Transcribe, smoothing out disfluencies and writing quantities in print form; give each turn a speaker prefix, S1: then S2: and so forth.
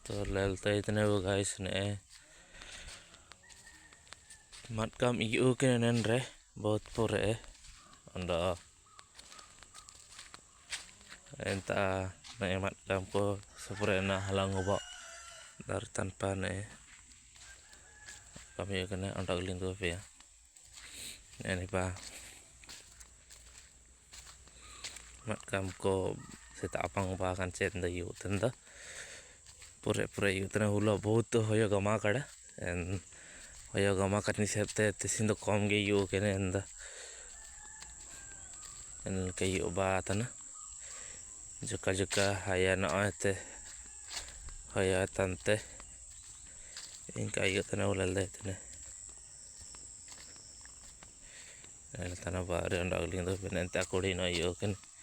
S1: तो लेलते इतने वो गाइस ने मटकम इयू के नन रे बहुत पुरे अंडा एंता ने मटकम को सपुरे ना halang obo dar tanpa ne kami kena andak lintu ya ini pa मटकम को सेता अपंग बागान चेंदा यू तंदा पूरे पूरे यू तना हुला बहुत होयो गमा कड़ा एन होयो गमा करनी सेते तिसिंदो कम गे यू केने एंदा एन के यू बातना जुका जुका हया ना आते हया तंते इनका यू तना हुला ले तने एन तना बारे अंडा लिंदो पेन एंता कोड़ी ना यू केने